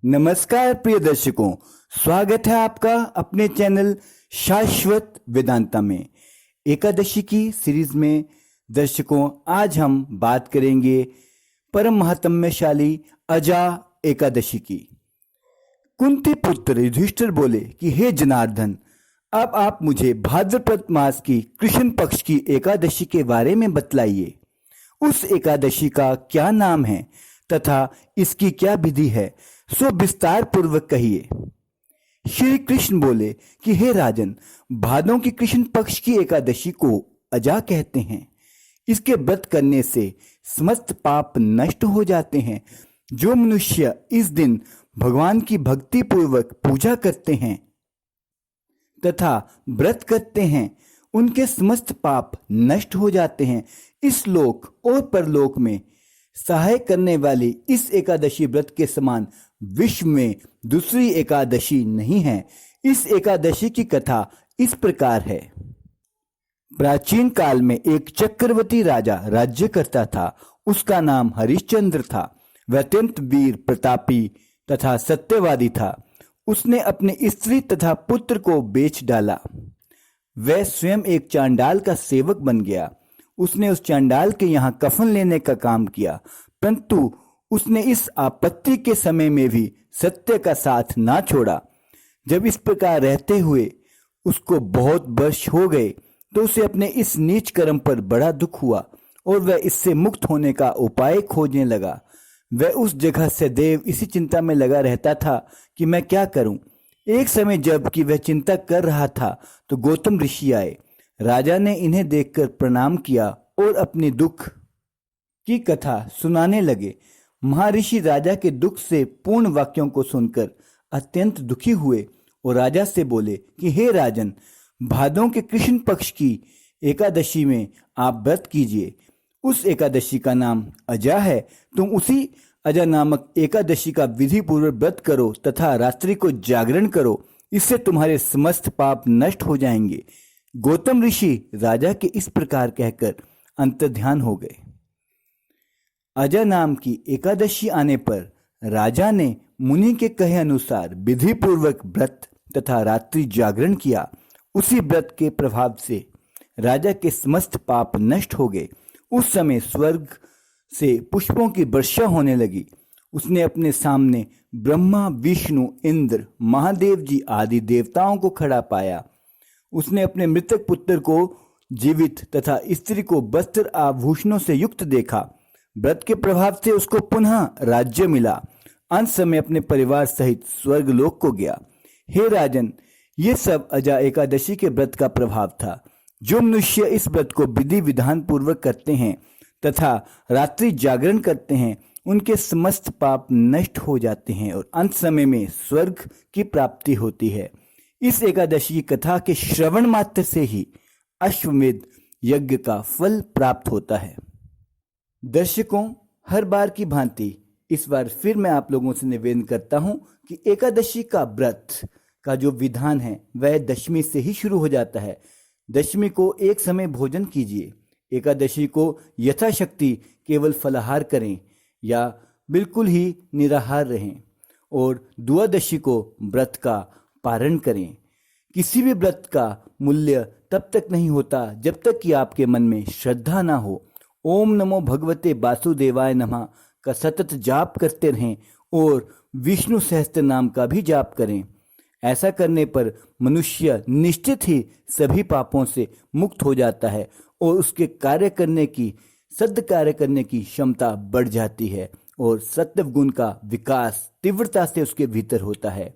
नमस्कार प्रिय दर्शकों, स्वागत है आपका अपने चैनल शाश्वत वेदांता में। एकादशी की सीरीज में दर्शकों आज हम बात करेंगे परम महात्म्यशाली अजा एकादशी की। कुंती पुत्र युधिष्ठिर बोले कि हे जनार्दन, अब आप मुझे भाद्रपद मास की कृष्ण पक्ष की एकादशी के बारे में बतलाइए। उस एकादशी का क्या नाम है तथा इसकी क्या विधि है, सो विस्तार पूर्वक कहिए। श्री कृष्ण बोले कि हे राजन, भादों की कृष्ण पक्ष की एकादशी को अजा कहते हैं। इसके व्रत करने से समस्त पाप नष्ट हो जाते हैं। जो मनुष्य इस दिन भगवान की भक्ति पूर्वक पूजा करते हैं तथा व्रत करते हैं, उनके समस्त पाप नष्ट हो जाते हैं। इस लोक और परलोक में सहाय करने वाली इस एकादशी व्रत के समान विश्व में दूसरी एकादशी नहीं है। इस एकादशी की कथा इस प्रकार है। प्राचीन काल में एक चक्रवर्ती राजा राज्य करता था। उसका नाम हरिश्चंद्र था। वह अत्यंत वीर प्रतापी तथा सत्यवादी था। उसने अपनी स्त्री तथा पुत्र को बेच डाला। वह स्वयं एक चांडाल का सेवक बन गया। उसने उस चांडाल के यहाँ कफन लेने का काम किया, परंतु उसने इस आपत्ति के समय में भी सत्य का साथ ना छोड़ा। जब इस प्रकार रहते हुए उसको बहुत वर्ष हो गए तो उसे अपने इस नीच कर्म पर बड़ा दुख हुआ और वह इससे मुक्त होने का उपाय खोजने लगा। वह उस जगह सदैव इसी चिंता में लगा रहता था कि मैं क्या करूं। एक समय जब कि वह चिंता कर रहा था तो गौतम ऋषि आए। राजा ने इन्हें देखकर प्रणाम किया और अपने दुख की कथा सुनाने लगे। महर्षि राजा के दुख से पूर्ण वाक्यों को सुनकर अत्यंत दुखी हुए और राजा से बोले कि हे राजन, भादों के कृष्ण पक्ष की एकादशी में आप व्रत कीजिए। उस एकादशी का नाम अजा है। तुम उसी अजा नामक एकादशी का विधि पूर्वक व्रत करो तथा रात्रि को जागरण करो। इससे तुम्हारे समस्त पाप नष्ट हो जाएंगे। गौतम ऋषि राजा के इस प्रकार कहकर अंतर्ध्यान हो गए। अजा नाम की एकादशी आने पर राजा ने मुनि के कहे अनुसार विधि पूर्वक व्रत तथा रात्रि जागरण किया। उसी व्रत के प्रभाव से राजा के समस्त पाप नष्ट हो गए। उस समय स्वर्ग से पुष्पों की वर्षा होने लगी। उसने अपने सामने ब्रह्मा, विष्णु, इंद्र, महादेव जी आदि देवताओं को खड़ा पाया। उसने अपने मृतक पुत्र को जीवित तथा स्त्री को वस्त्र आभूषणों से युक्त देखा। व्रत के प्रभाव से उसको पुनः राज्य मिला। अंत समय अपने परिवार सहित स्वर्ग लोक को गया। हे राजन, ये सब अजा एकादशी के व्रत का प्रभाव था। जो मनुष्य इस व्रत को विधि विधान पूर्वक करते हैं तथा रात्रि जागरण करते हैं, उनके समस्त पाप नष्ट हो जाते हैं और अंत समय में स्वर्ग की प्राप्ति होती है। इस एकादशी की कथा के श्रवण मात्र से ही अश्वमेध यज्ञ का फल प्राप्त होता है। दर्शकों, हर बार की भांति इस बार फिर मैं आप लोगों से निवेदन करता हूं कि एकादशी का व्रत का जो विधान है वह दशमी से ही शुरू हो जाता है। दशमी को एक समय भोजन कीजिए। एकादशी को यथाशक्ति केवल फलाहार करें या बिल्कुल ही निराहार रहें और द्वादशी को व्रत का पारण करें। किसी भी व्रत का मूल्य तब तक नहीं होता जब तक कि आपके मन में श्रद्धा ना हो। ओम नमो भगवते वासुदेवाय नमः का सतत जाप करते रहें और विष्णु सहस्त्र नाम का भी जाप करें। ऐसा करने पर मनुष्य निश्चित ही सभी पापों से मुक्त हो जाता है और उसके सद् कार्य करने की क्षमता बढ़ जाती है और सत्व गुण का विकास तीव्रता से उसके भीतर होता है।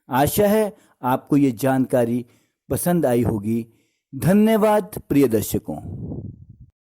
आशा है आपको ये जानकारी पसंद आई होगी। धन्यवाद प्रिय दर्शकों।